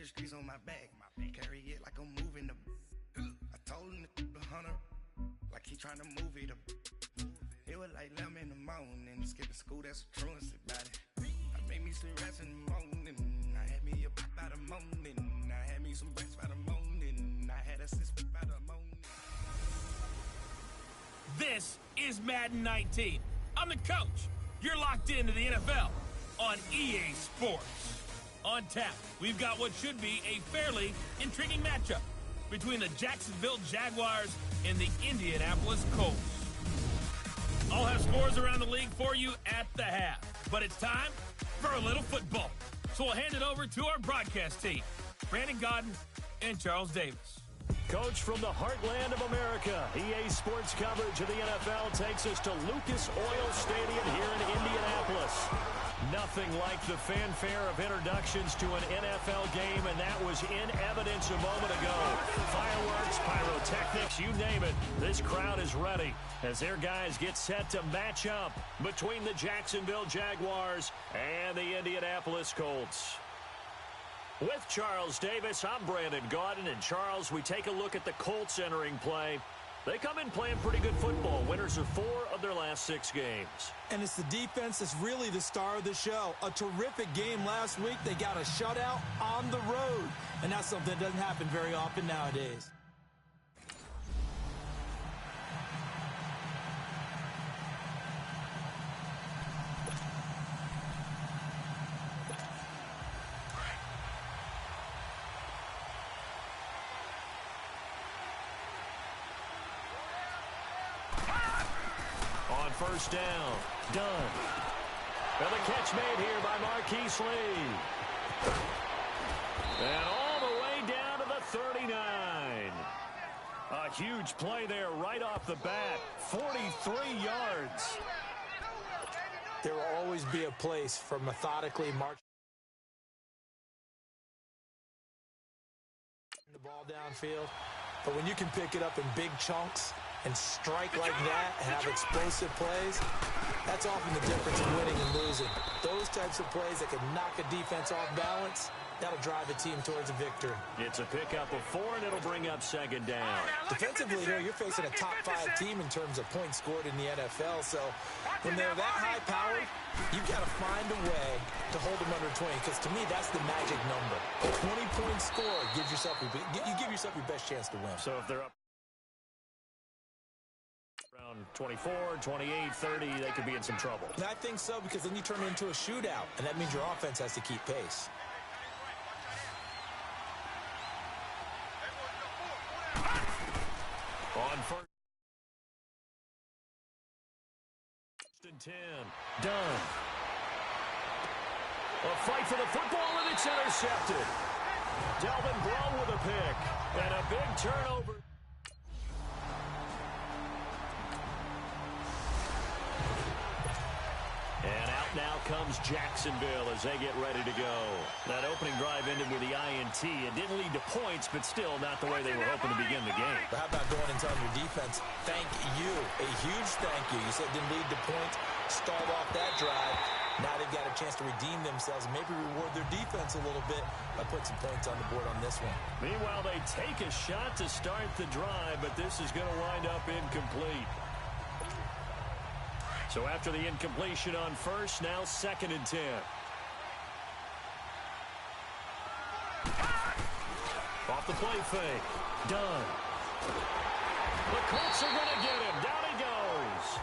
the streets on my back. Carry it like I'm moving the. I told him the hunter, like he trying to move it up. It was like 11 in the morning, skipping school, that's a truancy about it. I made me some rest in the morning. I had me a pop by the morning. I had me some breaks by the morning. I had a sister by the morning. This is Madden 19. I'm the coach. You're locked into the NFL on EA Sports. On tap, we've got what should be a fairly intriguing matchup between the Jacksonville Jaguars and the Indianapolis Colts. I'll have scores around the league for you at the half, but it's time for a little football. So we'll hand it over to our broadcast team, Brandon Godden and Charles Davis. Coach, from the heartland of America, EA Sports coverage of the NFL takes us to Lucas Oil Stadium here in Indianapolis. Nothing like the fanfare of introductions to an NFL game, and that was in evidence a moment ago. Fireworks, pyrotechnics, you name it. This crowd is ready as their guys get set to match up between the Jacksonville Jaguars and the Indianapolis Colts. With Charles Davis, I'm Brandon Gaudin. And Charles, we take a look at the Colts entering play. They come in playing pretty good football. Winners of 4 of their last 6 games. And it's the defense that's really the star of the show. A terrific game last week. They got a shutout on the road. And that's something that doesn't happen very often nowadays. First down, done. And the catch made here by Marquise Lee. And all the way down to the 39. A huge play there right off the bat. 43 yards. There will always be a place for methodically marching the ball downfield. But when you can pick it up in big chunks and strike like that and have explosive plays, that's often the difference in winning and losing. Those types of plays that can knock a defense off balance, that'll drive a team towards a victory. It's a pickup of 4, and it'll bring up second down. Defensively here, you're facing a top 5 team in terms of points scored in the NFL, so when they're that high-powered, you've got to find a way to hold them under 20, because to me, that's the magic number. A 20-point score gives yourself you give yourself your best chance to win. So if they're up around 24, 28, 30, they could be in some trouble. And I think so, because then you turn it into a shootout, and that means your offense has to keep pace. On first and 10, done. A fight for the football, and it's intercepted. Delvin Breaux with a pick, and a big turnover. And out now comes Jacksonville as they get ready to go. That opening drive ended with the INT. It didn't lead to points, but still not the way they were hoping to begin the game. But how about going and telling your defense, thank you, a huge thank you. You said it didn't lead to points, stalled off that drive. Now they've got a chance to redeem themselves and maybe reward their defense a little bit by putting some points on the board on this one. Meanwhile, they take a shot to start the drive, but this is going to wind up incomplete. So after the incompletion on first, now 2nd and 10. Off the play fake. Done. The Colts are going to get him. Down he goes.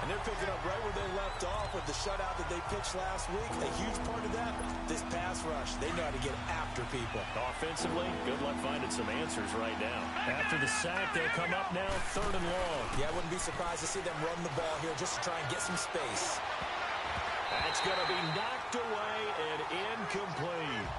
And they're picking up right where they left off with the shutout that they pitched last week. A huge part of that, this pass rush. They know how to get after people. Offensively, good luck finding some answers right now. After the sack, they'll come up now 3rd and long. Yeah, I wouldn't be surprised to see them run the ball here just to try and get some space. That's going to be knocked away and incomplete.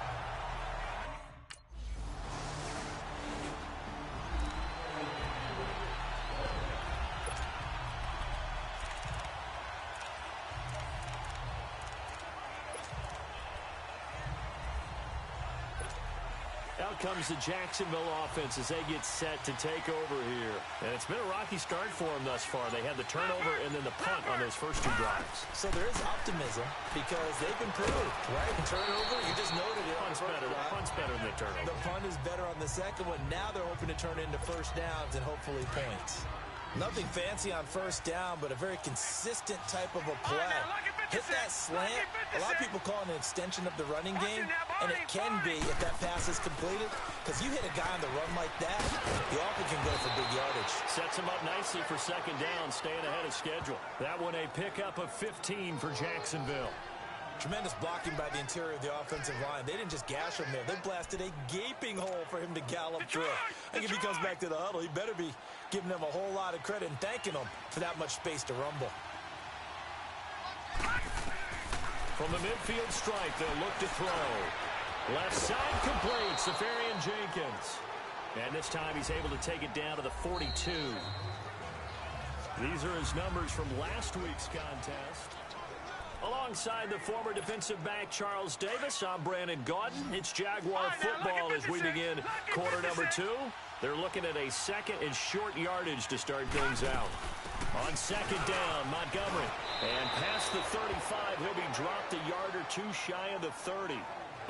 Out comes the Jacksonville offense as they get set to take over here. And it's been a rocky start for them thus far. They had the turnover and then the punt on those first two drives. So there is optimism because they've improved, right? Turnover, you just noted it. Punt's better than the turnover. The punt is better on the second one. Now they're hoping to turn it into first downs and hopefully points. Nothing fancy on first down, but a very consistent type of a play. Hit that slant. A lot of people call it an extension of the running game, and it can be if that pass is completed, because you hit a guy on the run like that, he often can go for big yardage. Sets him up nicely for second down, staying ahead of schedule. That one a pickup of 15 for Jacksonville. Tremendous blocking by the interior of the offensive line. They didn't just gash him there. They blasted a gaping hole for him to gallop through. I think if he comes back to the huddle, he better be giving them a whole lot of credit and thanking them for that much space to rumble. From the midfield stripe, they'll look to throw. Left side complete, Safarian Jenkins. And this time he's able to take it down to the 42. These are his numbers from last week's contest. Alongside the former defensive back Charles Davis, I'm Brandon Gaudin. It's Jaguar football as we begin quarter number 2. They're looking at a second and short yardage to start things out. On second down, Montgomery. And past the 35, he'll be dropped a yard or two shy of the 30.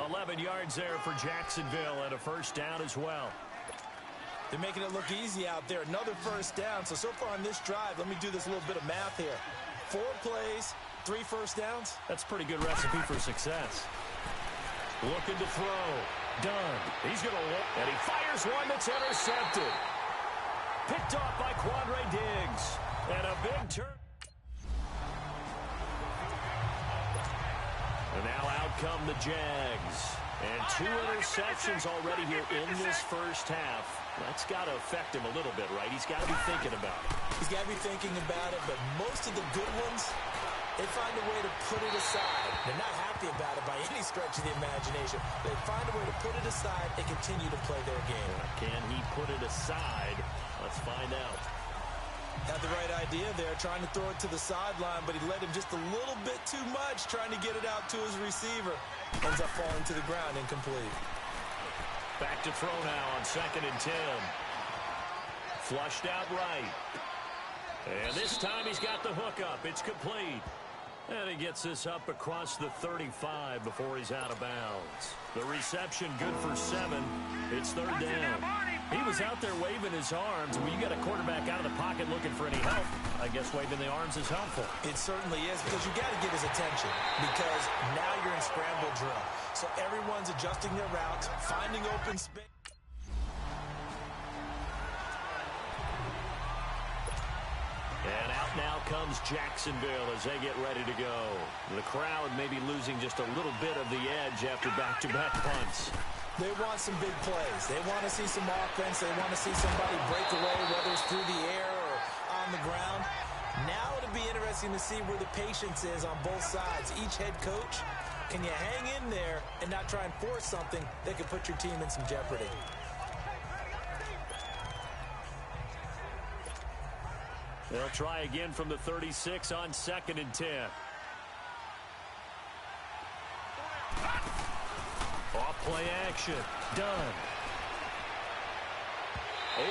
11 yards there for Jacksonville and a first down as well. They're making it look easy out there. Another first down. So far on this drive, let me do this little bit of math here. 4 plays, 3 first downs. That's a pretty good recipe for success. Looking to throw. Done. He's going to look, and he fires one that's intercepted. Picked off by Quandre Diggs. And a big turn. And now out come the Jags. And 2 interceptions already here in this first half. That's got to affect him a little bit, right? He's got to be thinking about it. He's got to be thinking about it, but most of the good ones, they find a way to put it aside. They're not happy about it by any stretch of the imagination. They find a way to put it aside and continue to play their game. Can he put it aside? Let's find out. Had the right idea there, trying to throw it to the sideline, but he led him just a little bit too much, trying to get it out to his receiver. Ends up falling to the ground, incomplete. Back to throw now on second and 10. Flushed out right. And this time he's got the hook up. It's complete. And he gets this up across the 35 before he's out of bounds. The reception good for 7. It's third down. He was out there waving his arms. When you got a quarterback out of the pocket looking for any help, I guess waving the arms is helpful. It certainly is, because you got to get his attention, because now you're in scramble drill. So everyone's adjusting their routes, finding open space. And out now comes Jacksonville as they get ready to go. The crowd may be losing just a little bit of the edge after back-to-back punts. They want some big plays. They want to see some offense. They want to see somebody break away, whether it's through the air or on the ground. Now it'll be interesting to see where the patience is on both sides. Each head coach, can you hang in there and not try and force something that could put your team in some jeopardy? They'll try again from the 36 on second and 10. Off-play action. Done.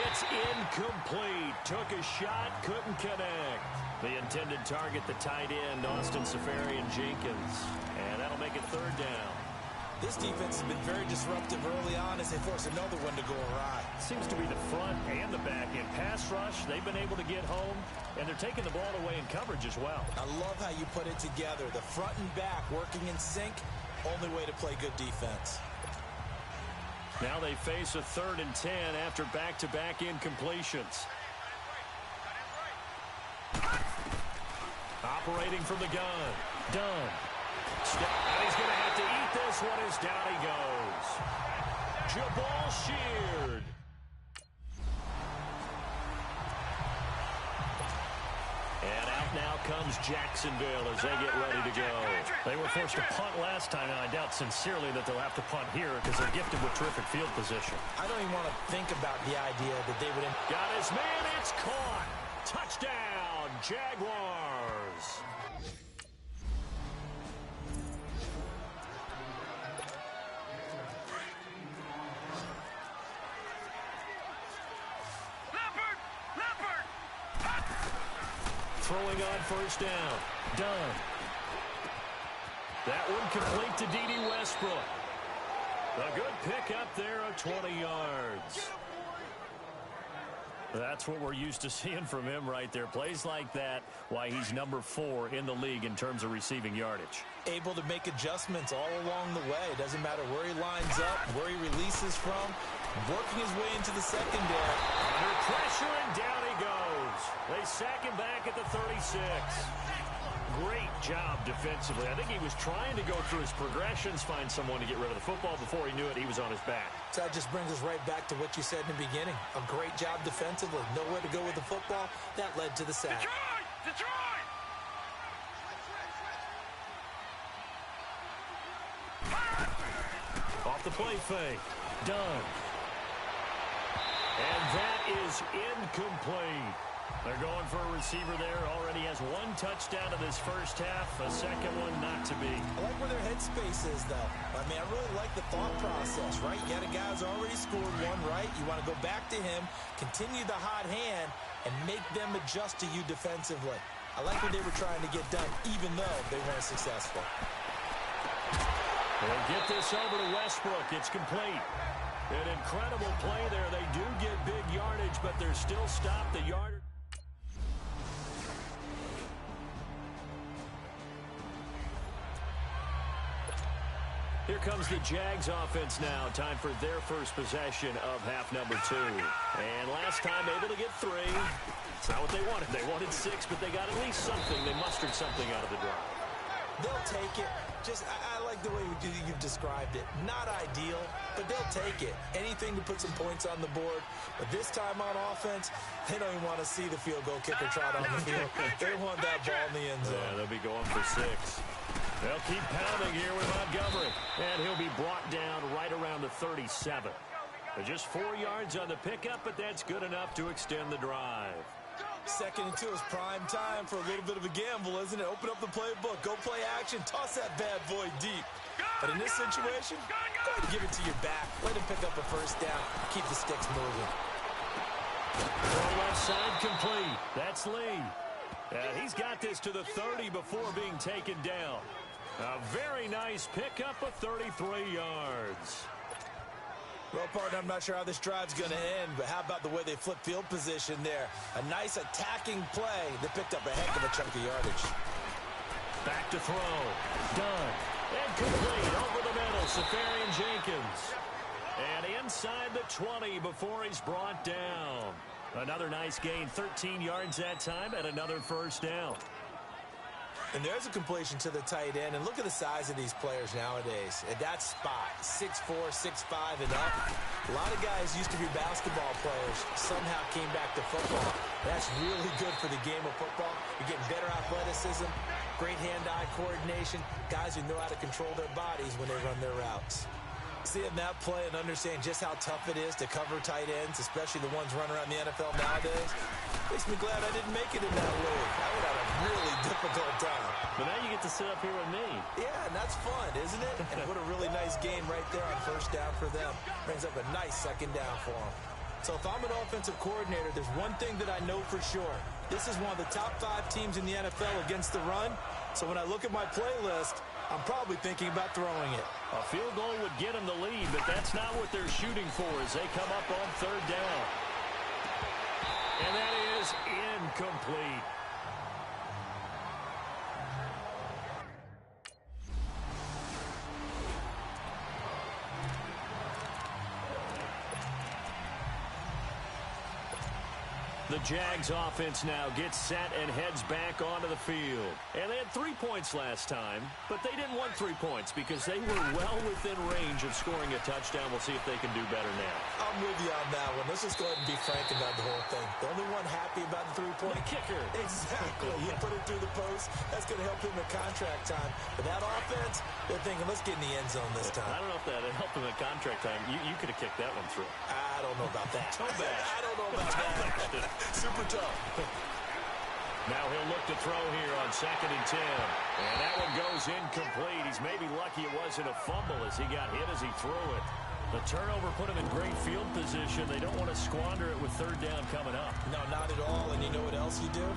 It's incomplete. Took a shot, couldn't connect. The intended target, the tight end, Austin Safarian Jenkins. And that'll make it third down. This defense has been very disruptive early on as they force another one to go awry. Seems to be the front and the back end. Pass rush, they've been able to get home, and they're taking the ball away in coverage as well. I love how you put it together. The front and back working in sync, only way to play good defense. Now they face a third and 10 after back-to-back incompletions. Operating from the gun. Done. And he's going to have to eat this one as down he goes. Jabal Sheard. And out now comes Jacksonville as they get ready to go. They were forced to punt last time, and I doubt sincerely that they'll have to punt here because they're gifted with terrific field position. I don't even want to think about the idea that they would... Got his man, it's caught. Touchdown, Jaguars. Throwing on first down. Done. That one complete to D.D. Westbrook. A good pickup there of 20 yards. That's what we're used to seeing from him right there. Plays like that, why he's number 4 in the league in terms of receiving yardage. Able to make adjustments all along the way. Doesn't matter where he lines up, where he releases from. Working his way into the secondary. Under pressure, and down he goes. They sack him back at the 36. Great job defensively. I think he was trying to go through his progressions, find someone to get rid of the football. Before he knew it, he was on his back. So that just brings us right back to what you said in the beginning. A great job defensively. Nowhere to go with the football. That led to the sack. Detroit! Off the play fake. Done. And that is incomplete. They're going for a receiver there. Already has 1 touchdown in this first half. A second one not to be. I like where their headspace is, though. I mean, I really like the thought process, right? You got a guy who's already scored one, right? You want to go back to him, continue the hot hand, and make them adjust to you defensively. I like what they were trying to get done, even though they weren't successful. They'll get this over to Westbrook. It's complete. An incredible play there. They do get big yardage, but they're still stopped the yardage. Here comes the Jags offense now. Time for their first possession of half number 2. And last time able to get 3. It's not what they wanted. They wanted 6, but they got at least something. They mustered something out of the drive. They'll take it. I like the way you've described it. Not ideal, but they'll take it. Anything to put some points on the board. But this time on offense, they don't even want to see the field goal kicker trot on the field. They want that ball in the end zone. Yeah, they'll be going for 6. They'll keep pounding here with Montgomery. And he'll be brought down right around the 37. But just 4 yards on the pickup, but that's good enough to extend the drive. 2nd and 2 is prime time for a little bit of a gamble, isn't it? Open up the playbook, go play action, toss that bad boy deep. But in this situation, go ahead and give it to your back. Let him pick up a first down. Keep the sticks moving. Left side complete. That's Lee. He's got this to the 30 before being taken down. A very nice pickup of 33 yards. Well, partner, I'm not sure how this drive's going to end, but how about the way they flip field position there? A nice attacking play. They picked up a heck of a chunk of yardage. Back to throw. Done. And complete over the middle. Safarian Jenkins. And inside the 20 before he's brought down. Another nice gain. 13 yards that time and another first down. And there's a completion to the tight end. And look at the size of these players nowadays. At that spot, 6'4", 6'5", and up. A lot of guys used to be basketball players, somehow came back to football. That's really good for the game of football. You're getting better athleticism, great hand-eye coordination, guys who know how to control their bodies when they run their routes. Seeing that play and understand just how tough it is to cover tight ends, especially the ones running around the NFL nowadays, makes me glad I didn't make it in that league. I would have a really difficult time. But now you get to sit up here with me. Yeah, and that's fun, isn't it? And what a really nice game right there on first down for them. Brings up a nice second down for them. So if I'm an offensive coordinator, there's one thing that I know for sure. This is one of the top 5 teams in the NFL against the run. So when I look at my playlist, I'm probably thinking about throwing it. A field goal would get them the lead, but that's not what they're shooting for as they come up on 3rd down. And that is incomplete. The Jags offense now gets set and heads back onto the field. And they had 3 points last time, but they didn't want 3 points because they were well within range of scoring a touchdown. We'll see if they can do better now. I'm with you on that one. Let's just go ahead and be frank about the whole thing. The only one happy about the 3-point kicker. Exactly. You put it through the post. That's going to help him in contract time. But that offense, they're thinking, let's get in the end zone this time. I don't know if that helped him in contract time. You could have kicked that one through. I don't know about that. Toe bash. I don't know about that. Super tough. Now he'll look to throw here on 2nd and 10. And that one goes incomplete. He's maybe lucky it wasn't a fumble as he got hit as he threw it. The turnover put him in great field position. They don't want to squander it with 3rd down coming up. No, not at all. And you know what else you do?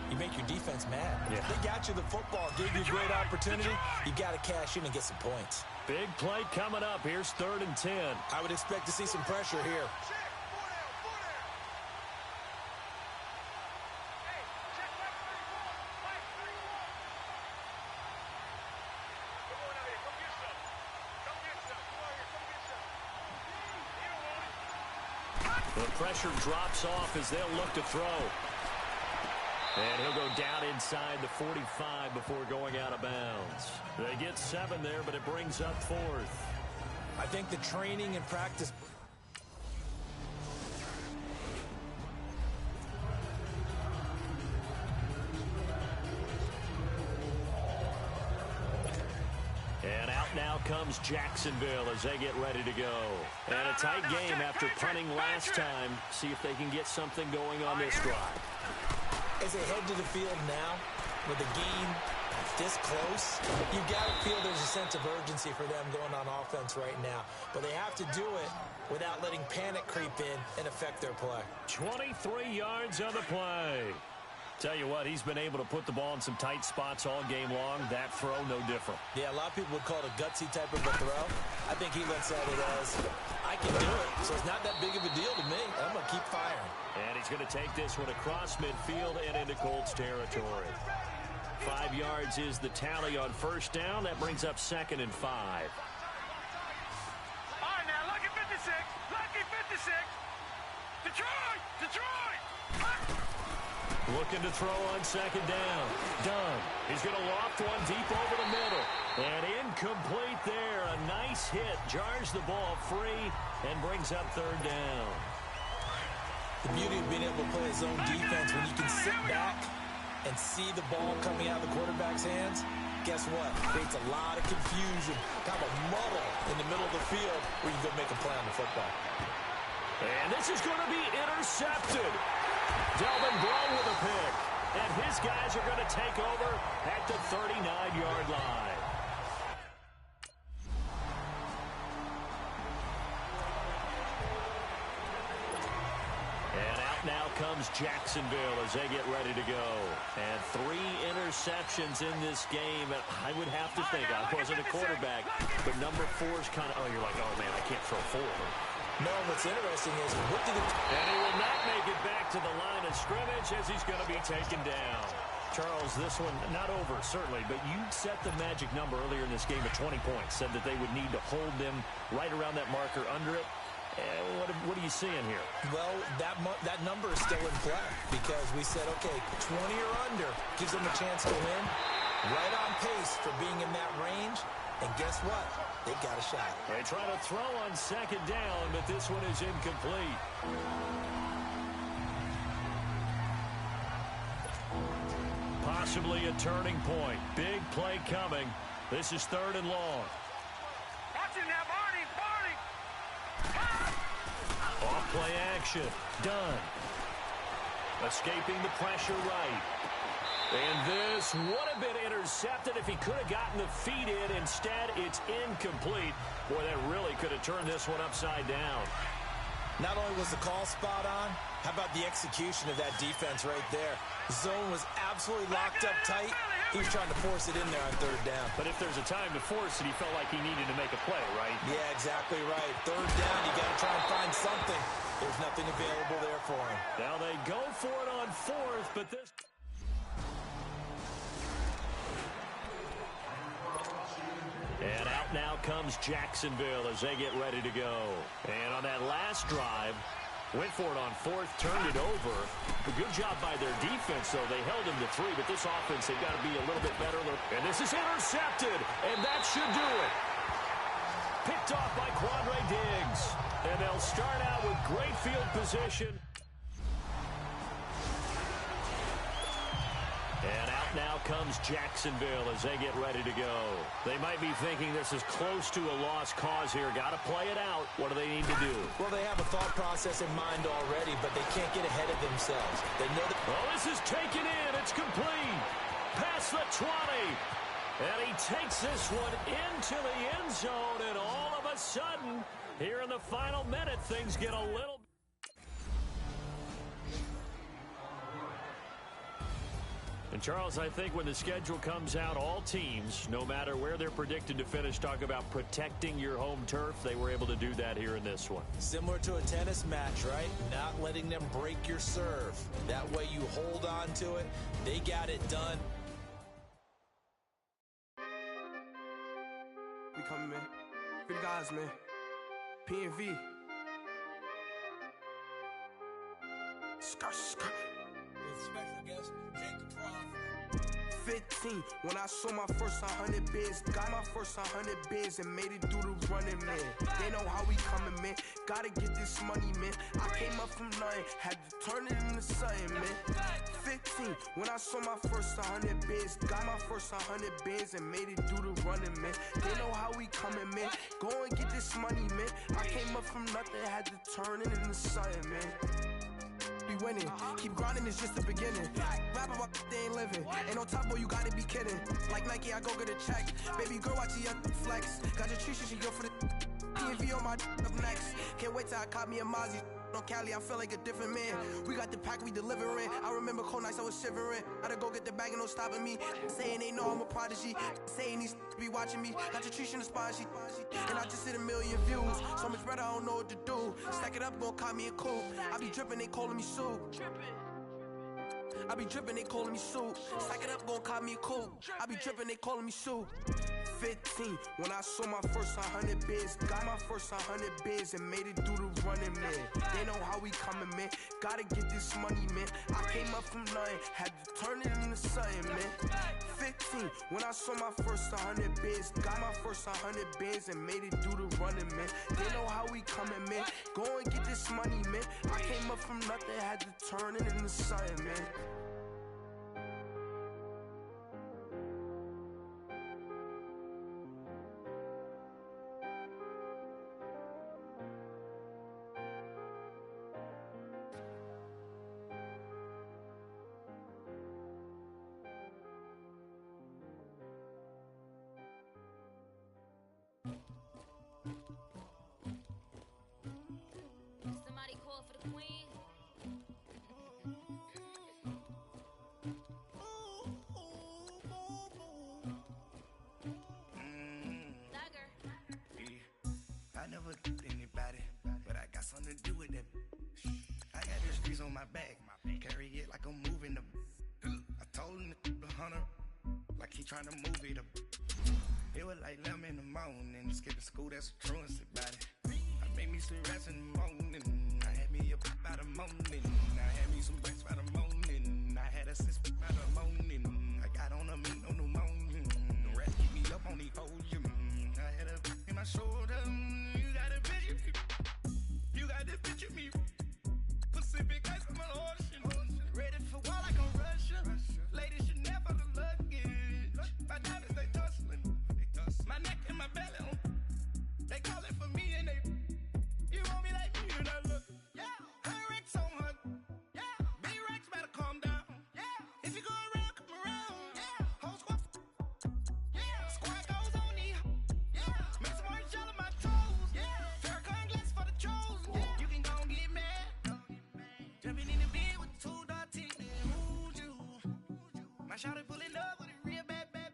You make your defense mad. Yeah. They got you the football, gave you a great opportunity. You got to cash in and get some points. Big play coming up. Here's 3rd and 10. I would expect to see some pressure here. The pressure drops off as they'll look to throw. And he'll go down inside the 45 before going out of bounds. They get 7 there, but it brings up 4th. I think the training and practice... And out now comes Jacksonville as they get ready to go. And a tight game after punting last time. See if they can get something going on this drive. As they head to the field now, with the game this close, you've got to feel there's a sense of urgency for them going on offense right now. But they have to do it without letting panic creep in and affect their play. 23 yards on the play. Tell you what, he's been able to put the ball in some tight spots all game long. That throw, no different. Yeah, a lot of people would call it a gutsy type of a throw. I think he looks at it as, I can do it, so it's not that big of a deal to me. I'm going to keep firing. And he's going to take this one across midfield and into Colts territory. 5 yards is the tally on 1st down. That brings up 2nd and 5. All right, now, lucky 56. Lucky 56. Detroit! Detroit! Looking to throw on 2nd down. Done. He's going to loft one deep over the middle. And incomplete there. A nice hit. Jars the ball free and brings up 3rd down. The beauty of being able to play a zone defense when you can sit back and see the ball coming out of the quarterback's hands, guess what? Creates a lot of confusion, kind of a muddle in the middle of the field where you can go make a play on the football. And this is going to be intercepted. Delvin Brown with a pick. And his guys are going to take over at the 39-yard line. And out now comes Jacksonville as they get ready to go. And 3 interceptions in this game. And I would have to think, I wasn't a quarterback, but number 4 is kind of, you're like, oh, man, I can't throw 4. No, what's interesting is, what did it... And he will not make it back to the line of scrimmage as he's going to be taken down. Charles, this one not over, certainly, but you set the magic number earlier in this game at 20 points, said that they would need to hold them right around that marker under it. What are you seeing here? Well, that number is still in play because we said, okay, 20 or under gives them a chance to win. Right on pace for being in that range. And guess what? They got a shot. They try to throw on 2nd down, but this one is incomplete. Possibly a turning point. Big play coming. This is 3rd and long. Watch it now, Barney! Barney! Off play action. Done. Escaping the pressure right. And this would have been intercepted if he could have gotten the feet in. Instead, it's incomplete. Boy, that really could have turned this one upside down. Not only was the call spot on, how about the execution of that defense right there? Zone was absolutely locked up tight. He was trying to force it in there on 3rd down. But if there's a time to force it, he felt like he needed to make a play, right? Yeah, exactly right. 3rd down, you got to try and find something. There's nothing available there for him. Now they go for it on 4th, but this... And out now comes Jacksonville as they get ready to go. And on that last drive, went for it on 4th, turned it over. A good job by their defense, though. They held him to 3, but this offense, they've got to be a little bit better. And this is intercepted, and that should do it. Picked off by Quandre Diggs. And they'll start out with great field position. And out now comes Jacksonville as they get ready to go. They might be thinking this is close to a lost cause here. Got to play it out. What do they need to do? Well, they have a thought process in mind already, but they can't get ahead of themselves. They know that... Oh, this is taken in. It's complete. Past the 20. And he takes this one into the end zone. And all of a sudden, here in the final minute, things get a little... And, Charles, I think when the schedule comes out, all teams, no matter where they're predicted to finish, talk about protecting your home turf. They were able to do that here in this one. Similar to a tennis match, right? Not letting them break your serve. That way you hold on to it. They got it done. We coming, man. Free the guys, man. P&V. Skirt. Special guest, Jake Prof. 15, when I saw my first 100 bids, got my first 100 bids and made it through the running, man. They know how we coming, man. Gotta get this money, man. I came up from nothing, had to turn it into something, man. 15, when I saw my first 100 bids, got my first 100 bids and made it through the running, man. They know how we coming, man. Go and get this money, man. I came up from nothing, had to turn it into something, man. Be winning, keep grinding, it's just the beginning. Rap about they ain't living. Ain't no top boy, you gotta be kidding. Like Nike, I go get a check. Baby girl, watch your flex. Got your trees, she go for the P&V on my up next. Can't wait till I caught me a Mozzie. On Cali, I feel like a different man. We got the pack, we delivering. I remember cold nights, I was shivering. Gotta go get the bag and no stopping me. Saying they know I'm a prodigy. Saying these be watching me. Got your trees in the spot, and I just hit 1 million views. So much better, I don't know what to do. Stack it up, gon' call me a coupe. I be dripping, they calling me Sue. I be dripping, they calling me Sue. Stack it up, gon' call me a coupe. I be dripping, they calling me Sue. 15, when I saw my first 100 bids, got my first 100 bids and made it through the running, man. They know how we coming, man. Gotta get this money, man. I came up from nothing, had to turn it into something, man. 15, when I saw my first 100 bids, got my first 100 bids and made it through the running, man. They know how we coming, man. Go and get this money, man. I came up from nothing, had to turn it into something, man. Somebody call for the queen. Dagger. Yeah. I never did anybody, but I got something to do with that. I got the streets on my back, carry it like I'm moving the. I told him to the hunter, like he trying to move it up. It was like 11 in the morning, skipping school, that's a truancy about it. I made me some rats in the morning, I had me a pop by the morning, I had me some breaks by the morning, I had a six by the morning, I got on a meat on the morning, the rats keep me up on the podium, I had a in my shoulder, you got a bitch, you got this bitch with me, Pacific ice on my ocean, ready for war like I'm Russia, ladies should never the luggage, my diamonds they tussling, my neck and my belly on, they call it for me and they, you want me like me and I look, yeah, her Rex on her, yeah, B-Rex better calm down, yeah, if you go around, come around, yeah, whole squad, yeah, squad goes on the, yeah, make some orange gel on my toes, yeah, Farrakhan glass for the trolls, yeah, you can go and get mad, jumping in the bed with 2 dark teeth, who's you, my shawty pulling up with a real bad,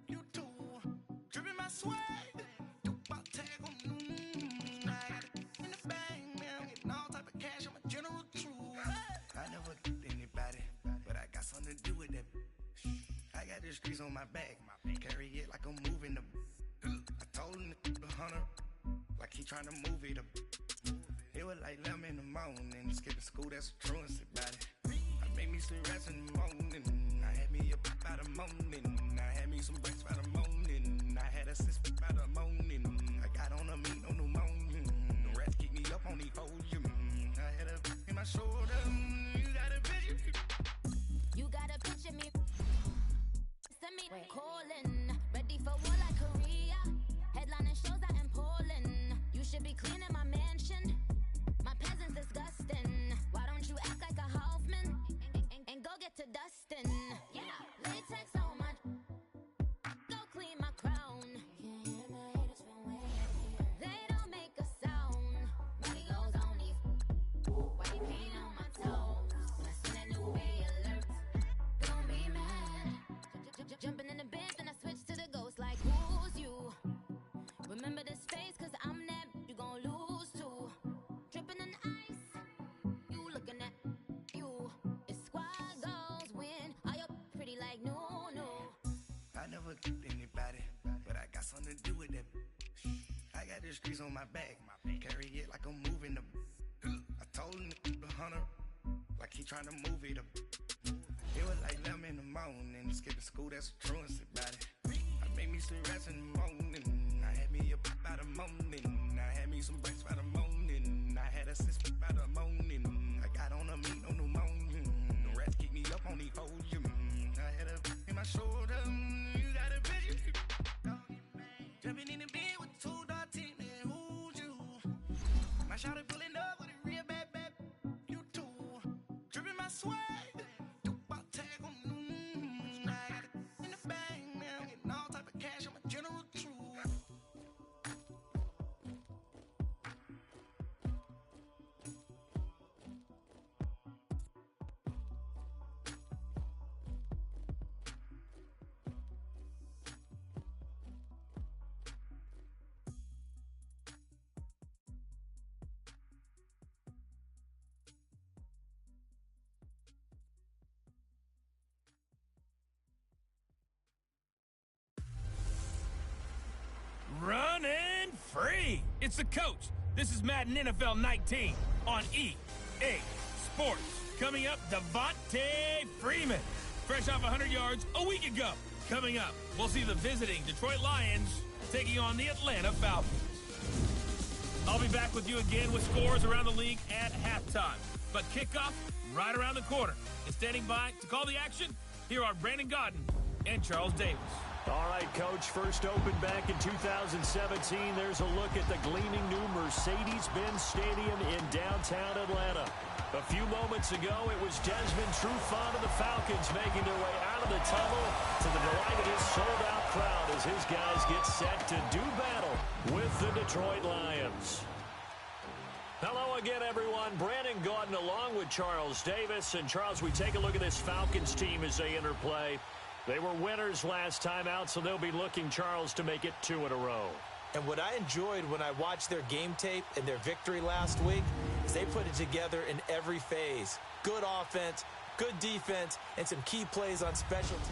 you too, dripping my swag, do about tag on, I got it in the bag, man, I'm getting all type of cash, I'm a general truth, I never did anybody, but I got something to do with that, I got the streets on my back, carry it like I'm moving the, I told him to the hunter, like he trying to move it up, it was like 11 in the morning, skipping school, that's a truancy about it, I made me some rats in the morning, I had me a pop by the morning, I had me some breaks by the morning, I had a six by the morning, I got on a meat on the morning, the rats keep me up on the podium, I had a in my shoulder, you got a bitch, You got a picture me. Send me calling. Ready for war like Korea. Headlining shows out in Poland. You should be cleaning my mansion. My peasants disgusting. Why don't you act like a Hoffman and go get to dustin'? Yeah, latex on my. Go clean my crown. They don't make a sound. Money goes on these. White paint on my toes. When I send a new way alert, don't be mad. never anybody, but I got something to do with that. I got the streets on my back, carry it like I'm moving the. I told him the hunter, like he trying to move it up. It was like 11 in the morning, skipping school, that's a truancy about it. I made me some rest in the morning, I had me a pop by the morning, I had me some breaks by the morning, I had a six by the morning, I got on a meat on the morning, the rats keep me up on the podium, I had a in my shoulder, you got a bitch, jumping in the bed with two dark teeth, man, who's you? My shawty pulling up with a real bad, you too, dripping my swag. Running free. It's the coach. This is Madden NFL 19 on EA Sports. Coming up, Devontae Freeman. Fresh off 100 yards a week ago. Coming up, we'll see the visiting Detroit Lions taking on the Atlanta Falcons. I'll be back with you again with scores around the league at halftime. But kickoff right around the corner. And standing by to call the action, here are Brandon Gaudin and Charles Davis. All right, Coach, first opened back in 2017. There's a look at the gleaming new Mercedes-Benz Stadium in downtown Atlanta. A few moments ago, it was Desmond Trufant of the Falcons making their way out of the tunnel to the delight of his sold-out crowd as his guys get set to do battle with the Detroit Lions. Hello again, everyone. Brandon Gaudin along with Charles Davis. And, Charles, we take a look at this Falcons team as they enter play. They were winners last time out, so they'll be looking, Charles, to make it 2 in a row. And what I enjoyed when I watched their game tape and their victory last week is they put it together in every phase. Good offense, good defense, and some key plays on special teams.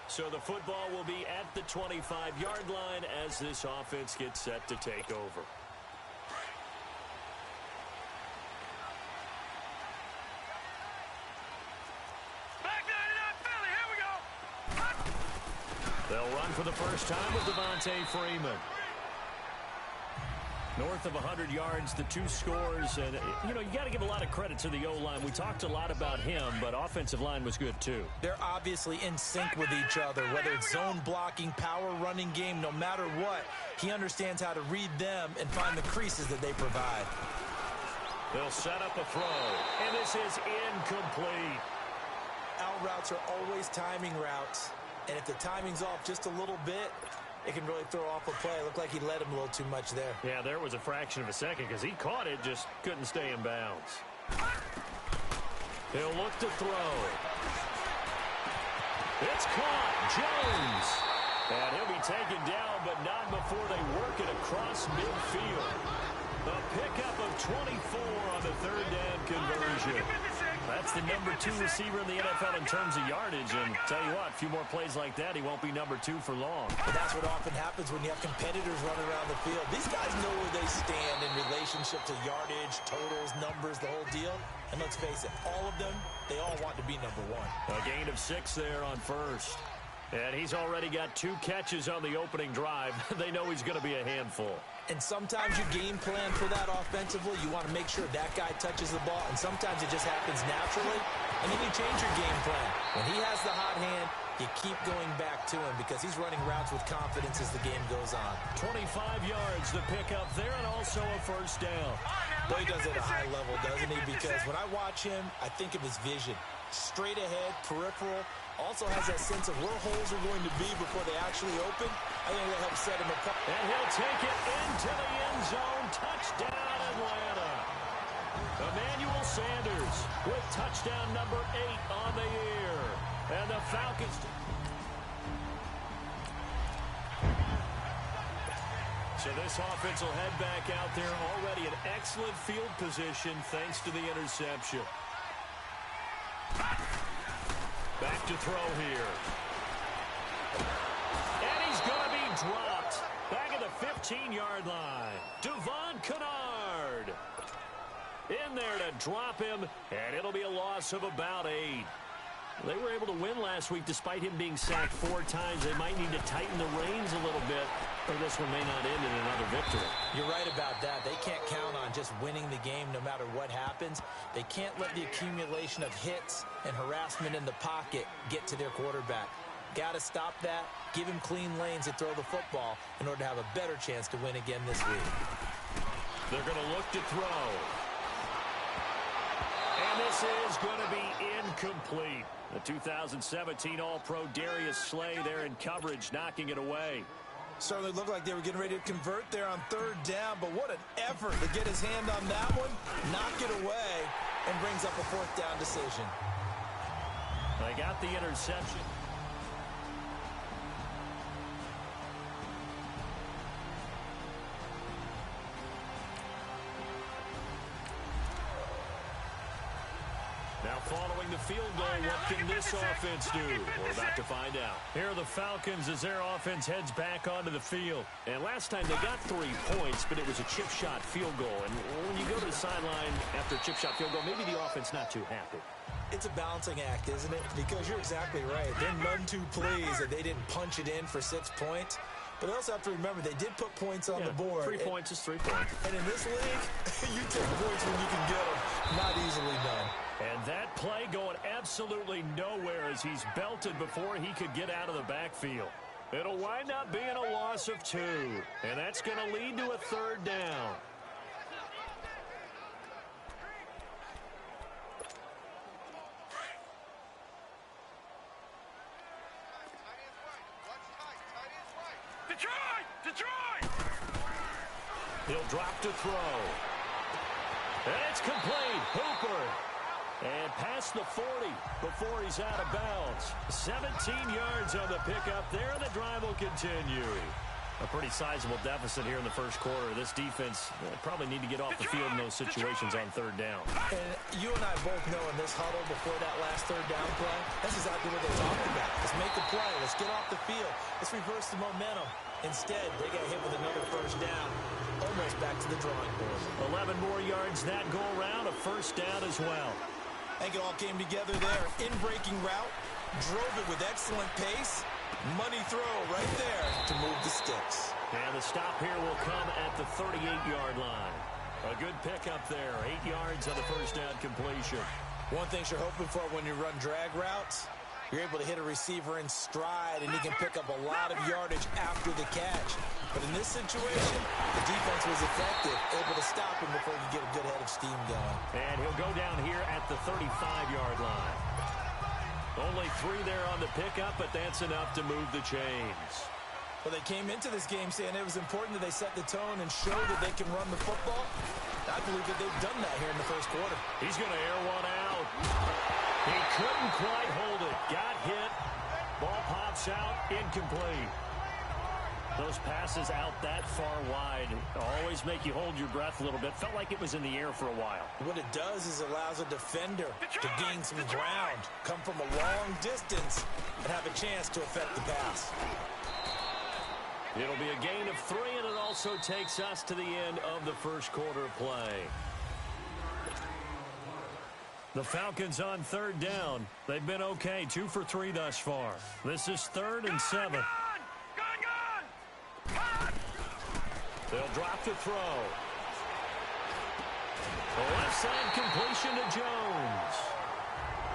So the football will be at the 25-yard line as this offense gets set to take over. They'll run for the first time with Devontae Freeman. North of 100 yards, the 2 scores. And, you know, you got to give a lot of credit to the O-line. We talked a lot about him, but offensive line was good, too. They're obviously in sync with each other, whether it's zone blocking, power running game, no matter what. He understands how to read them and find the creases that they provide. They'll set up a throw, and this is incomplete. Out routes are always timing routes. And if the timing's off just a little bit, it can really throw off a play. It looked like he let him a little too much there. Yeah, there was a fraction of a second because he caught it, just couldn't stay in bounds. He'll look to throw. It's caught. Jones. And he'll be taken down, but not before they work it across midfield. A pickup of 24 on the third down conversion. That's the number 2 receiver in the NFL in terms of yardage. And tell you what, a few more plays like that, he won't be number 2 for long. But that's what often happens when you have competitors running around the field. These guys know where they stand in relationship to yardage, totals, numbers, the whole deal. And let's face it, all of them, they all want to be number 1. A gain of 6 there on first. And he's already got 2 catches on the opening drive. They know he's going to be a handful. And sometimes you game plan for that offensively. You want to make sure that guy touches the ball. And sometimes it just happens naturally. And then you change your game plan. When he has the hot hand, you keep going back to him because he's running routes with confidence as the game goes on. 25 yards to pick up there and also a first down. Boy, he does it at a high level, doesn't he? Because when I watch him, I think of his vision. Straight ahead, peripheral. Also has that sense of where holes are going to be before they actually open. I think that helps set him apart. And he'll take it into the end zone. Touchdown, Atlanta. Emmanuel Sanders with touchdown number 8 on the year. And the Falcons. So this offense will head back out there, already in excellent field position thanks to the interception. Back to throw here. And he's going to be dropped. Back at the 15-yard line. Devon Kennard in there to drop him, and it'll be a loss of about 8. They were able to win last week despite him being sacked 4 times. They might need to tighten the reins a little bit, or this one may not end in another victory. You're right about that. They can't count on just winning the game no matter what happens. They can't let the accumulation of hits and harassment in the pocket get to their quarterback. Got to stop that, give him clean lanes to throw the football in order to have a better chance to win again this week. They're going to look to throw. And this is going to be incomplete. The 2017 All-Pro Darius Slay there in coverage, knocking it away. Certainly looked like they were getting ready to convert there on 3rd down, but what an effort to get his hand on that one, knock it away, and brings up a 4th down decision. They got the interception. Now following the field goal, what can this offense do? We're about to find out. Here are the Falcons as their offense heads back onto the field. And last time they got 3 points, but it was a chip shot field goal. And when you go to the sideline after a chip shot field goal, maybe the offense not too happy. It's a balancing act, isn't it? Because you're exactly right. They're none too pleased that they didn't punch it in for 6 points. But they also have to remember they did put points on the board. 3 points is 3 points. And in this league, you take points when you can get them. Not easily done. And that play going absolutely nowhere as he's belted before he could get out of the backfield. It'll wind up being a loss of 2. And that's going to lead to a 3rd down. Detroit! He'll drop to throw. And it's complete. Hooper. And past the 40 before he's out of bounds. 17 yards on the pickup there, and the drive will continue. A pretty sizable deficit here in the first quarter. This defense probably need to get off the field in those situations on 3rd down. And you and I both know in this huddle before that last 3rd down play, that's exactly what they talked about. Let's make a play. Let's get off the field. Let's reverse the momentum. Instead, they got hit with another 1st down. Almost back to the drawing board. 11 more yards that go around. A 1st down as well. I think it all came together there. In-breaking route. Drove it with excellent pace. Money throw right there to move the sticks. And the stop here will come at the 38-yard line. A good pickup there. 8 yards on the 1st down completion. One thing you're hoping for when you run drag routes, you're able to hit a receiver in stride, and he can pick up a lot of yardage after the catch. But in this situation, the defense was effective, able to stop him before you get a good head of steam going. And he'll go down here at the 35-yard line. Only 3 there on the pickup, but that's enough to move the chains. Well, they came into this game saying it was important that they set the tone and show that they can run the football. I believe that they've done that here in the first quarter. He's going to air one out. He couldn't quite hold it. Got hit. Ball pops out. Incomplete. Those passes out that far wide always make you hold your breath a little bit. Felt like it was in the air for a while. What it does is it allows a defender to gain some ground, come from a long distance, and have a chance to affect the pass. It'll be a gain of 3, and it also takes us to the end of the first quarter of play. The Falcons on 3rd down. They've been okay, 2 for 3 thus far. This is 3rd and 7. They'll drop to throw. The left side completion to Jones.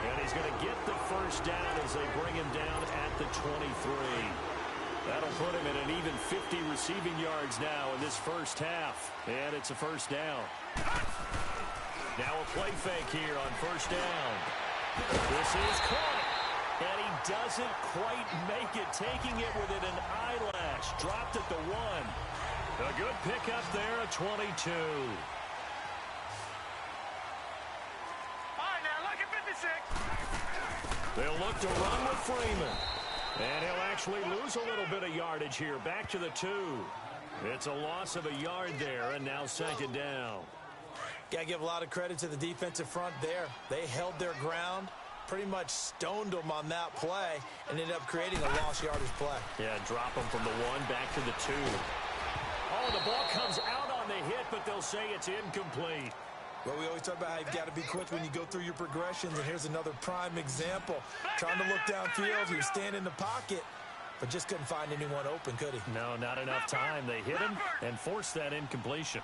And he's going to get the 1st down as they bring him down at the 23. That'll put him at an even 50 receiving yards now in this first half. And it's a 1st down. Now a play fake here on 1st down. This is caught. And he doesn't quite make it, taking it within an eyelash. Dropped at the 1. A good pickup there at 22. All right, now look at 56. They'll look to run with Freeman. And he'll actually lose a little bit of yardage here. Back to the 2. It's a loss of a yard there, and now second down. Got to give a lot of credit to the defensive front there. They held their ground, pretty much stoned them on that play, and ended up creating a lost yardage play. Yeah, drop them from the 1 back to the 2. Oh, the ball comes out on the hit, but they'll say it's incomplete. Well, we always talk about how you've got to be quick when you go through your progressions, and here's another prime example. Trying to look downfield, he was standing in the pocket, but just couldn't find anyone open, could he? No, not enough time. They hit him and forced that incompletion.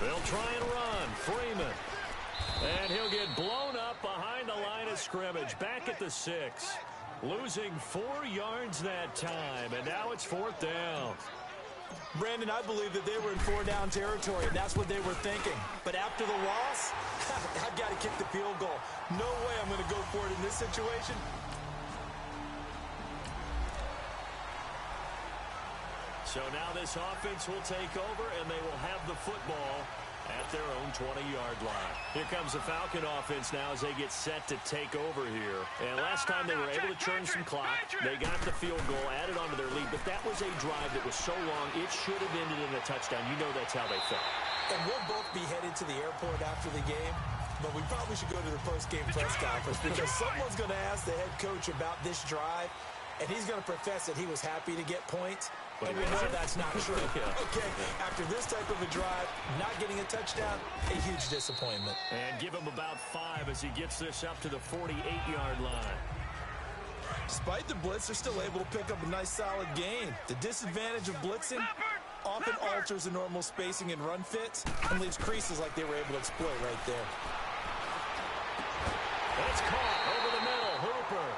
They'll try and run. Freeman. And he'll get blown up behind the line of scrimmage. Back at the 6. Losing 4 yards that time, and now it's 4th down. Brandon, I believe that they were in 4-down territory, and that's what they were thinking. But after the loss, I've got to kick the field goal. No way I'm going to go for it in this situation. So now this offense will take over, and they will have the football at their own 20-yard line. Here comes the Falcon offense now as they get set to take over here. And last time they were able to churn some clock. They got the field goal, added on to their lead, but that was a drive that was so long, it should have ended in a touchdown. You know that's how they felt. And we'll both be headed to the airport after the game, but we probably should go to the post-game press conference because someone's going to ask the head coach about this drive, and he's going to profess that he was happy to get points. And we know that's not true. Okay, after this type of a drive, not getting a touchdown, a huge disappointment. And give him about 5 as he gets this up to the 48-yard line. Despite the blitz, they're still able to pick up a nice solid gain. The disadvantage of blitzing often alters the normal spacing and run fits and leaves creases like they were able to exploit right there. It's caught over the middle. Hooper.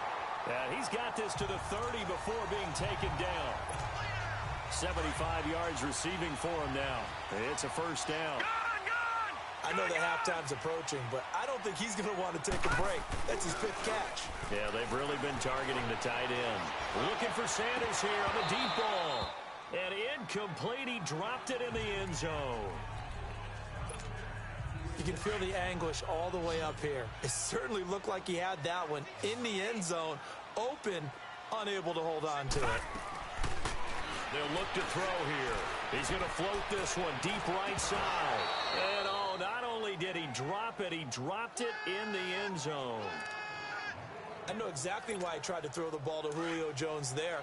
And he's got this to the 30 before being taken down. 75 yards receiving for him now. It's a first down. I know the halftime's approaching, but I don't think he's going to want to take a break. That's his 5th catch. Yeah, they've really been targeting the tight end. Looking for Sanders here on the deep ball. And incomplete. He dropped it in the end zone. You can feel the anguish all the way up here. It certainly looked like he had that one in the end zone, open, unable to hold on to it. They'll look to throw here. He's going to float this one deep right side. And oh, not only did he drop it, he dropped it in the end zone. I know exactly why he tried to throw the ball to Julio Jones there.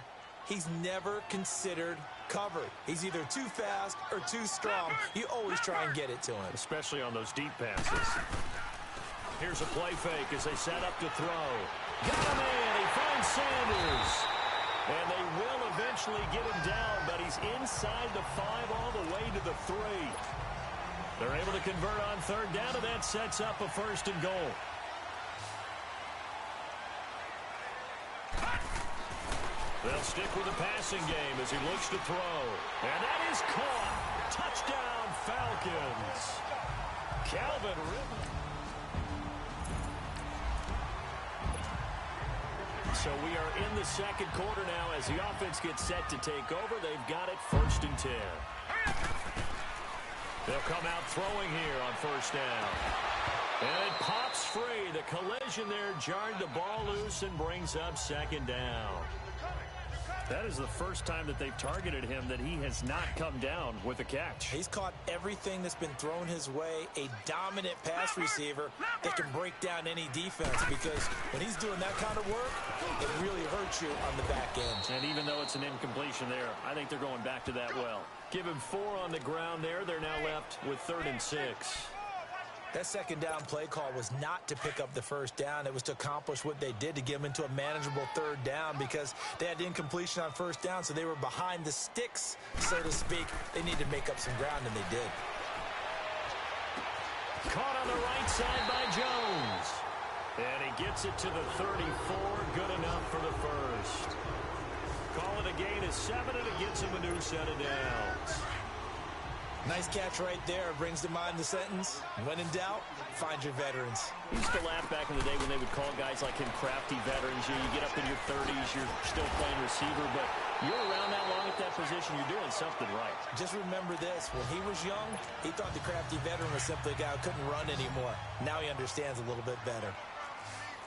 He's never considered covered. He's either too fast or too strong. You always try and get it to him. Especially on those deep passes. Here's a play fake as they set up to throw. Got him in. He finds Sanders. And they will eventually get him down, but he's inside the 5 all the way to the 3. They're able to convert on 3rd down, and that sets up a 1st and goal. They'll stick with the passing game as he looks to throw. And that is caught. Touchdown, Falcons. Calvin Ridley. So we are in the 2nd quarter now as the offense gets set to take over. They've got it 1st and 10. They'll come out throwing here on 1st down. And it pops free. The collision there jarred the ball loose and brings up 2nd down. That is the first time that they've targeted him that he has not come down with a catch. He's caught everything that's been thrown his way, a dominant pass receiver that can break down any defense because when he's doing that kind of work, it really hurts you on the back end. And even though it's an incompletion there, I think they're going back to that well. Give him 4 on the ground there. They're now left with 3rd and 6. That 2nd down play call was not to pick up the 1st down. It was to accomplish what they did to get them into a manageable 3rd down because they had incompletion on 1st down, so they were behind the sticks, so to speak. They needed to make up some ground, and they did. Caught on the right side by Jones. And he gets it to the 34. Good enough for the 1st. Call it a gain of 7, and it gets him a new set of downs. Nice catch right there. Brings to mind the sentence, when in doubt, find your veterans. He used to laugh back in the day when they would call guys like him crafty veterans. You get up in your 30s, you're still playing receiver, but you're around that long at that position, you're doing something right. Just remember this. When he was young, he thought the crafty veteran was simply a guy who couldn't run anymore. Now he understands a little bit better.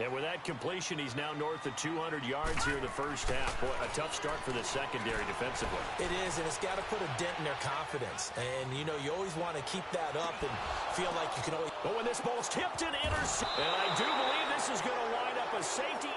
And with that completion, he's now north of 200 yards here in the first half. Boy, a tough start for the secondary defensively. It is, and it's got to put a dent in their confidence. And, you know, you always want to keep that up and feel like you can always... But when this ball's tipped and intercepted, and I do believe this is going to wind up a safety.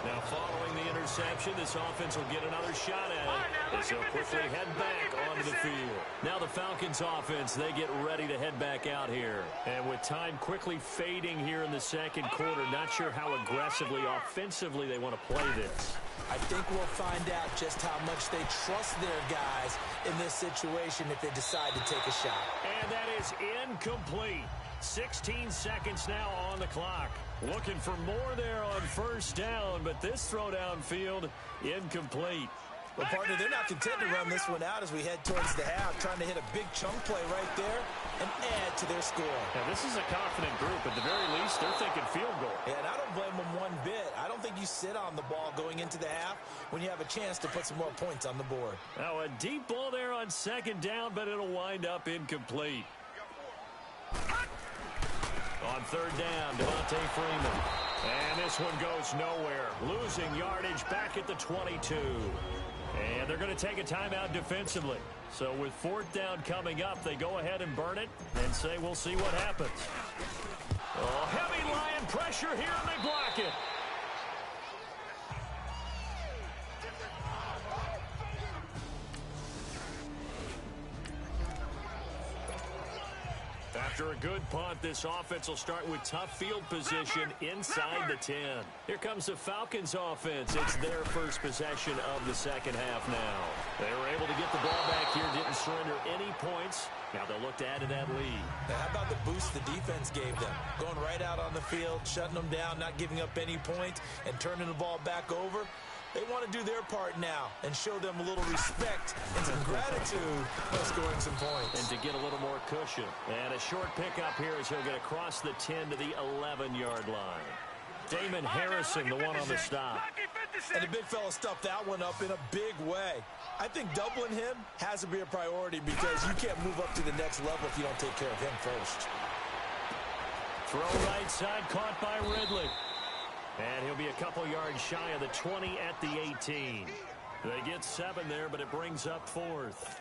Now, following the interception, this offense will get another shot at it as they'll quickly head back onto the field. Now the Falcons offense, they get ready to head back out here. And with time quickly fading here in the second quarter, not sure how aggressively, offensively they want to play this. I think we'll find out just how much they trust their guys in this situation if they decide to take a shot. And that is incomplete. 16 seconds now on the clock. Looking for more there on first down, but this throw downfield, incomplete. Well, partner, they're not content to run this one out as we head towards the half, trying to hit a big chunk play right there and add to their score. Now, this is a confident group. At the very least, they're thinking field goal. Yeah, and I don't blame them one bit. I don't think you sit on the ball going into the half when you have a chance to put some more points on the board. Now, a deep ball there on second down, but it'll wind up incomplete. On third down, Devontae Freeman. And this one goes nowhere. Losing yardage back at the 22. And they're going to take a timeout defensively. So with fourth down coming up, they go ahead and burn it and say we'll see what happens. Oh, heavy Lion pressure here, and they block it. After a good punt, this offense will start with tough field position inside the 10. Here comes the Falcons offense. It's their first possession of the second half now. They were able to get the ball back here, didn't surrender any points. Now they'll look to add to that lead. Now, how about the boost the defense gave them? Going right out on the field, shutting them down, not giving up any points, and turning the ball back over. They want to do their part now and show them a little respect and some gratitude by scoring some points. And to get a little more cushion. And a short pickup here as he'll get across the 10 to the 11-yard line. Damon Harrison, the one on the stop. And the big fella stuffed that one up in a big way. I think doubling him has to be a priority because you can't move up to the next level if you don't take care of him first. Throw right side, caught by Ridley. And he'll be a couple yards shy of the 20 at the 18. They get 7 there, but it brings up fourth.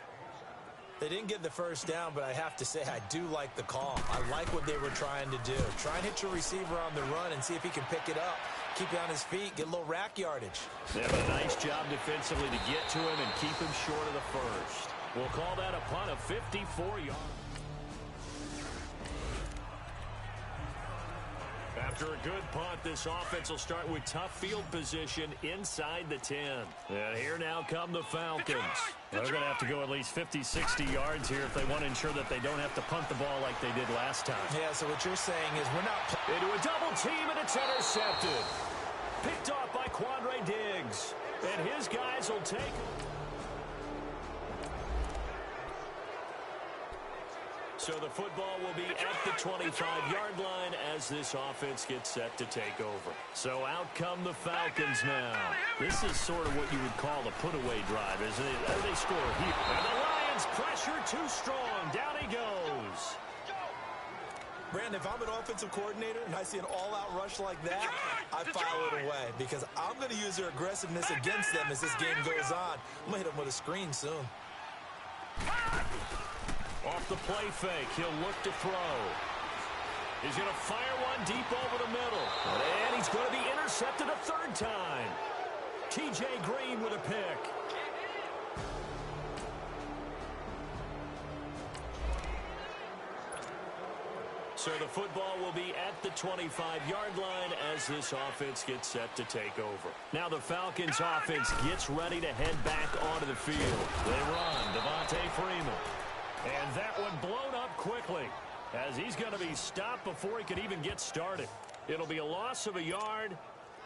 They didn't get the first down, but I have to say I do like the call. I like what they were trying to do. Try and hit your receiver on the run and see if he can pick it up. Keep it on his feet, get a little rack yardage. They have a nice job defensively to get to him and keep him short of the first. We'll call that a punt of 54 yards. After a good punt, this offense will start with tough field position inside the 10. And here now come the Falcons. They're going to have to go at least 50, 60 yards here if they want to ensure that they don't have to punt the ball like they did last time. Yeah, so what you're saying is we're not... Into a double team, and it's intercepted. Picked off by Quandre Diggs. And his guys will take... So the football will be at the 25-yard line as this offense gets set to take over. So out come the Falcons now. This is sort of what you would call a put-away drive, isn't it? They score here. And the Lions pressure too strong. Down he goes. Brandon, if I'm an offensive coordinator and I see an all-out rush like that, I file it away because I'm going to use their aggressiveness against them as this game goes on. I'm going to hit them with a screen soon. Off the play fake, he'll look to throw. He's going to fire one deep over the middle. And he's going to be intercepted a third time. T.J. Green with a pick. So the football will be at the 25-yard line as this offense gets set to take over. Now the Falcons offense gets ready to head back onto the field. They run, Devontae Freeman. And that one blown up quickly as he's going to be stopped before he could even get started. It'll be a loss of a yard,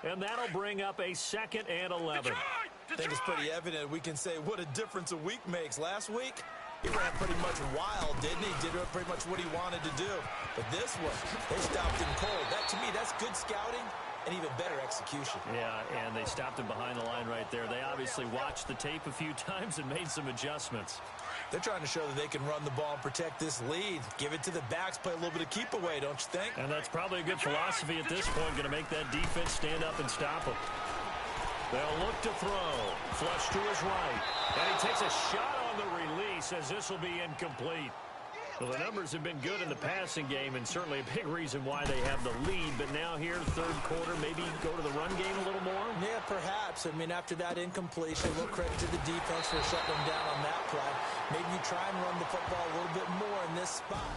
and that'll bring up a 2nd and 11. I think it's pretty evident we can say what a difference a week makes. Last week, he ran pretty much wild, didn't he? Did pretty much what he wanted to do. But this one, they stopped him cold. That, to me, that's good scouting and even better execution. Yeah, and they stopped him behind the line right there. They obviously watched the tape a few times and made some adjustments. They're trying to show that they can run the ball and protect this lead. Give it to the backs, play a little bit of keep away, don't you think? And that's probably a good philosophy at this point, going to make that defense stand up and stop him. They'll look to throw. Flush to his right. And he takes a shot on the release as this will be incomplete. Well, the numbers have been good in the passing game, and certainly a big reason why they have the lead. But now here, third quarter, maybe go to the run game a little more? Yeah, perhaps. I mean, after that incompletion, a little credit to the defense for shutting them down on that play. Maybe you try and run the football a little bit more in this spot.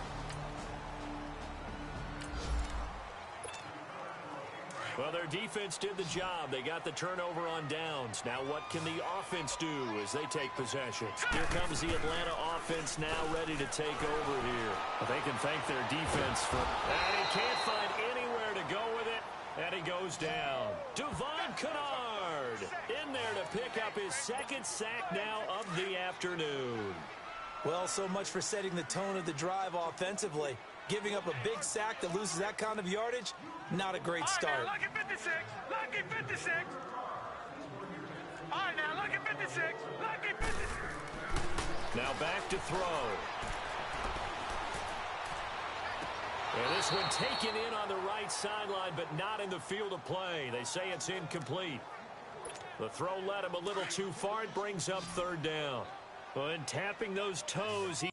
Well, their defense did the job. They got the turnover on downs. Now what can the offense do as they take possession? Here comes the Atlanta offense now ready to take over here. But they can thank their defense for... And he can't find anywhere to go with it. And he goes down. Devon Kennard in there to pick up his second sack now of the afternoon. Well, so much for setting the tone of the drive offensively. Giving up a big sack that loses that kind of yardage, not a great start. All right, now, lucky 56, lucky 56. All right, now, lucky 56, lucky 56. Now back to throw. And this one taken in on the right sideline, but not in the field of play. They say it's incomplete. The throw led him a little too far. It brings up third down. Well, and tapping those toes, he...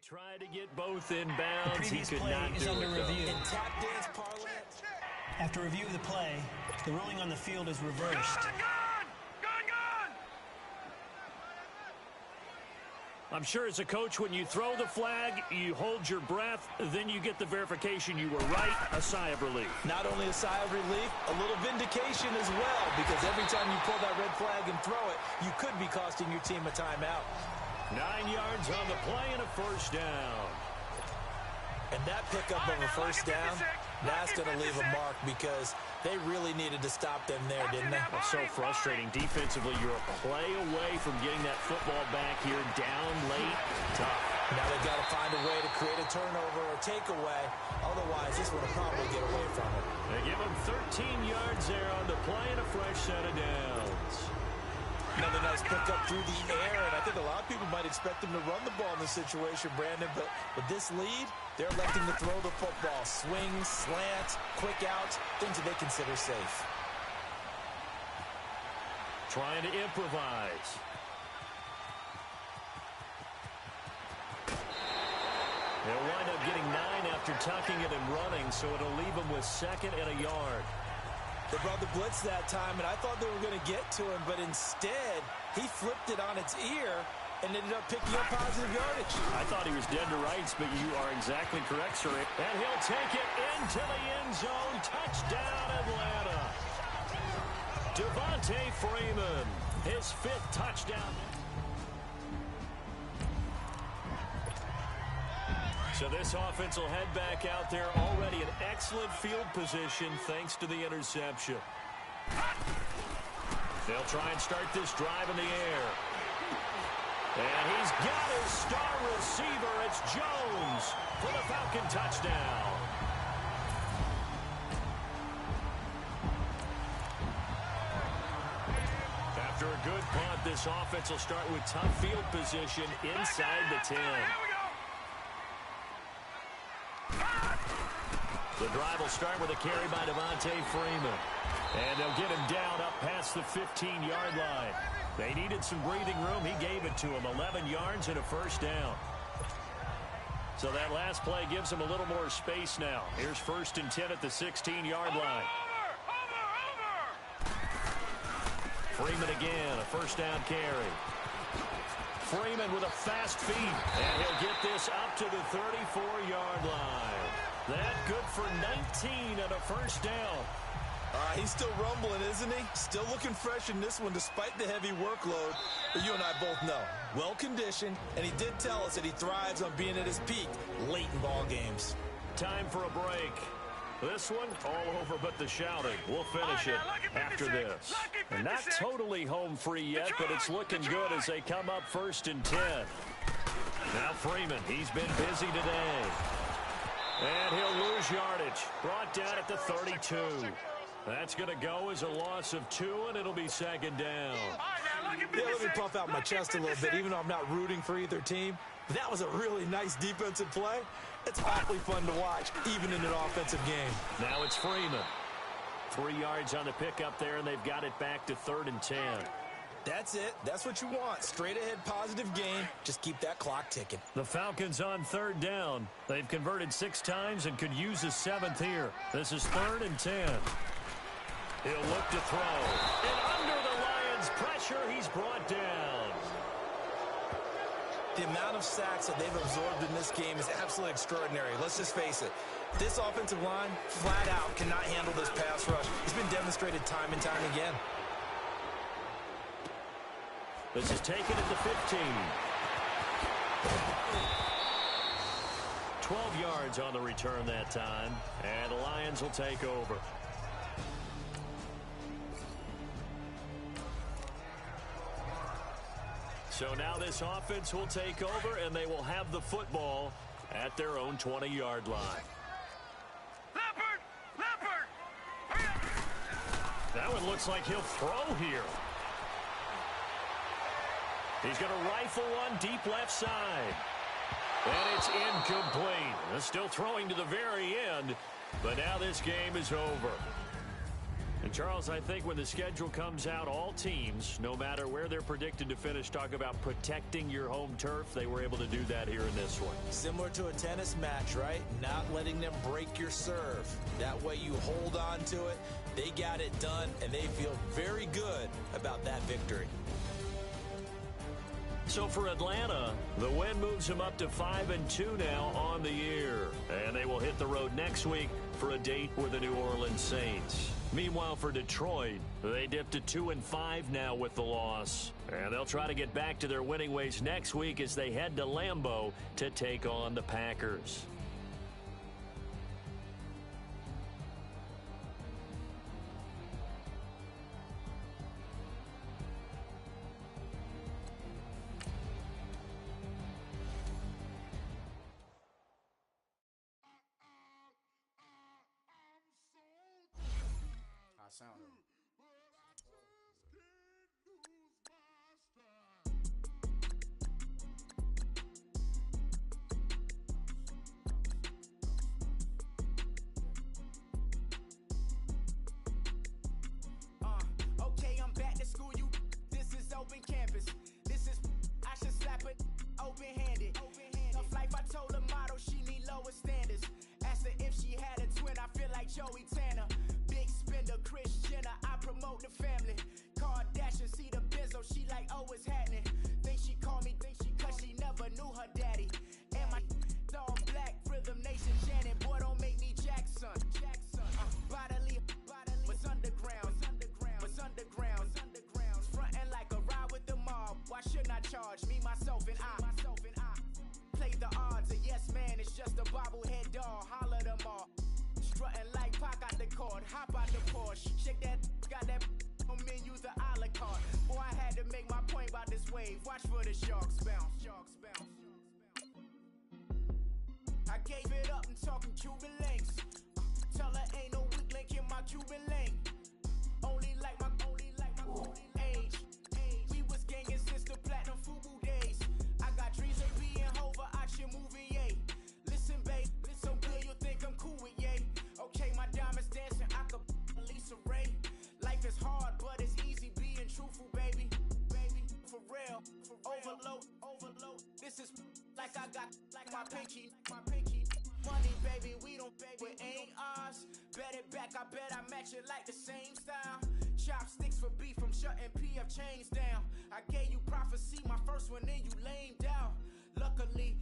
Tried to get both in bounds. He could not do under it, review. And tap dance parlance. After review of the play, the ruling on the field is reversed. Gone! I'm sure as a coach, when you throw the flag, you hold your breath, then you get the verification you were right, a sigh of relief. Not only a sigh of relief, a little vindication as well, because every time you pull that red flag and throw it, you could be costing your team a timeout. 9 yards on the play and a first down. And that pickup of a first down, that's going to leave a mark because they really needed to stop them there, didn't they? That's so frustrating. Defensively, you're a play away from getting that football back here down late. Tough. Now they've got to find a way to create a turnover or takeaway. Otherwise, this one will probably get away from it. They give them 13 yards there on the play and a fresh set of downs. Another nice pickup through the air, and I think a lot of people might expect them to run the ball in this situation, Brandon, but with this lead, they're electing to throw the football. Swings, slants, quick outs, things that they consider safe. Trying to improvise. They'll wind up getting 9 after tucking it and running, so it'll leave them with second and a yard. They brought the blitz that time, and I thought they were going to get to him, but instead, he flipped it on its ear and ended up picking up positive yardage. I thought he was dead to rights, but you are exactly correct, sir. And he'll take it into the end zone. Touchdown, Atlanta. Devontae Freeman, his 5th touchdown. So this offense will head back out there, already in excellent field position thanks to the interception. They'll try and start this drive in the air. And he's got his star receiver. It's Jones for the Falcon touchdown. After a good punt, this offense will start with tough field position inside the 10. The drive will start with a carry by Devontae Freeman. And they'll get him down up past the 15-yard line. They needed some breathing room. He gave it to him. 11 yards and a first down. So that last play gives him a little more space now. Here's 1st and 10 at the 16-yard line. Freeman again, a first down carry. Freeman with a fast feet. And he'll get this up to the 34-yard line. That good for 19 and a first down. He's still rumbling, isn't he? Still looking fresh in this one despite the heavy workload. But you and I both know, well-conditioned, and he did tell us that he thrives on being at his peak late in ball games. Time for a break. This one, all over but the shouting. We'll finish it after this. And not totally home free yet, but it's looking good as they come up 1st and 10. Now Freeman, he's been busy today. And he'll lose yardage. Brought down at the 32. That's going to go as a loss of 2, and it'll be 2nd down. Yeah, let me puff out my chest a little bit, even though I'm not rooting for either team. That was a really nice defensive play. It's awfully fun to watch, even in an offensive game. Now it's Freeman. 3 yards on the pickup there, and they've got it back to 3rd and 10. That's it. That's what you want. Straight ahead positive game. Just keep that clock ticking. The Falcons on 3rd down. They've converted 6 times and could use a 7th here. This is 3rd and 10. He'll look to throw. And under the Lions' pressure, he's brought down. The amount of sacks that they've absorbed in this game is absolutely extraordinary. Let's just face it. This offensive line, flat out, cannot handle this pass rush. It's been demonstrated time and time again. This is taken at the 15. 12 yards on the return that time. And the Lions will take over. So now this offense will take over, and they will have the football at their own 20-yard line. That one looks like he'll throw here. He's going to rifle one deep left side. And it's incomplete. They're still throwing to the very end, but now this game is over. And, Charles, I think when the schedule comes out, all teams, no matter where they're predicted to finish, talk about protecting your home turf. They were able to do that here in this one. Similar to a tennis match, right? Not letting them break your serve. That way you hold on to it. They got it done, and they feel very good about that victory. So for Atlanta, the win moves them up to 5-2 now on the year. And they will hit the road next week for a date with the New Orleans Saints. Meanwhile, for Detroit, they dipped to 2-5 now with the loss. And they'll try to get back to their winning ways next week as they head to Lambeau to take on the Packers. Okay, I'm back to school. This is open campus. This is, I should slap it open-handed. Tough life, I told her motto, she need lower standards. Asked her if she had a twin, I feel like Joey Tanner. Big spender, Chris Jenner, I promote the family. Kardashian, see the Benzo, she like, oh, it's happening. Think she called me, cause she never knew her daddy. And my all black, Rhythm Nation, Janet, boy, don't make me Jackson. Bodily, what's underground, what's underground, frontin' like a ride with the mob. Why shouldn't I charge me, myself, and I? Play the odds, a yes man, it's just a bobblehead doll. Holler them all, strutting like Pac out the court, hop out the Porsche, shake that, got that on menu, the a la carte. Boy, I had to make my point about this wave. Watch for the sharks bounce. I gave it up and talking Cuban links. Tell her ain't no weak link in my Cuban link. Only like my age. We was gangin' since the platinum FUBU days. I got dreams of being Hova, action movie, yay. Listen, babe, so good you think I'm cool with yay. Okay, my diamonds dancing, I could Lisa Ray. Life is hard, but it's easy being truthful, baby. For real, overload. This is like I got like my pinky. Money, baby, we don't baby, it ain't ours. Bet it back, I bet I match it like the same style. Chopsticks for beef from shutting PF chains down. I gave you prophecy, my first one, then you lamed out. Luckily,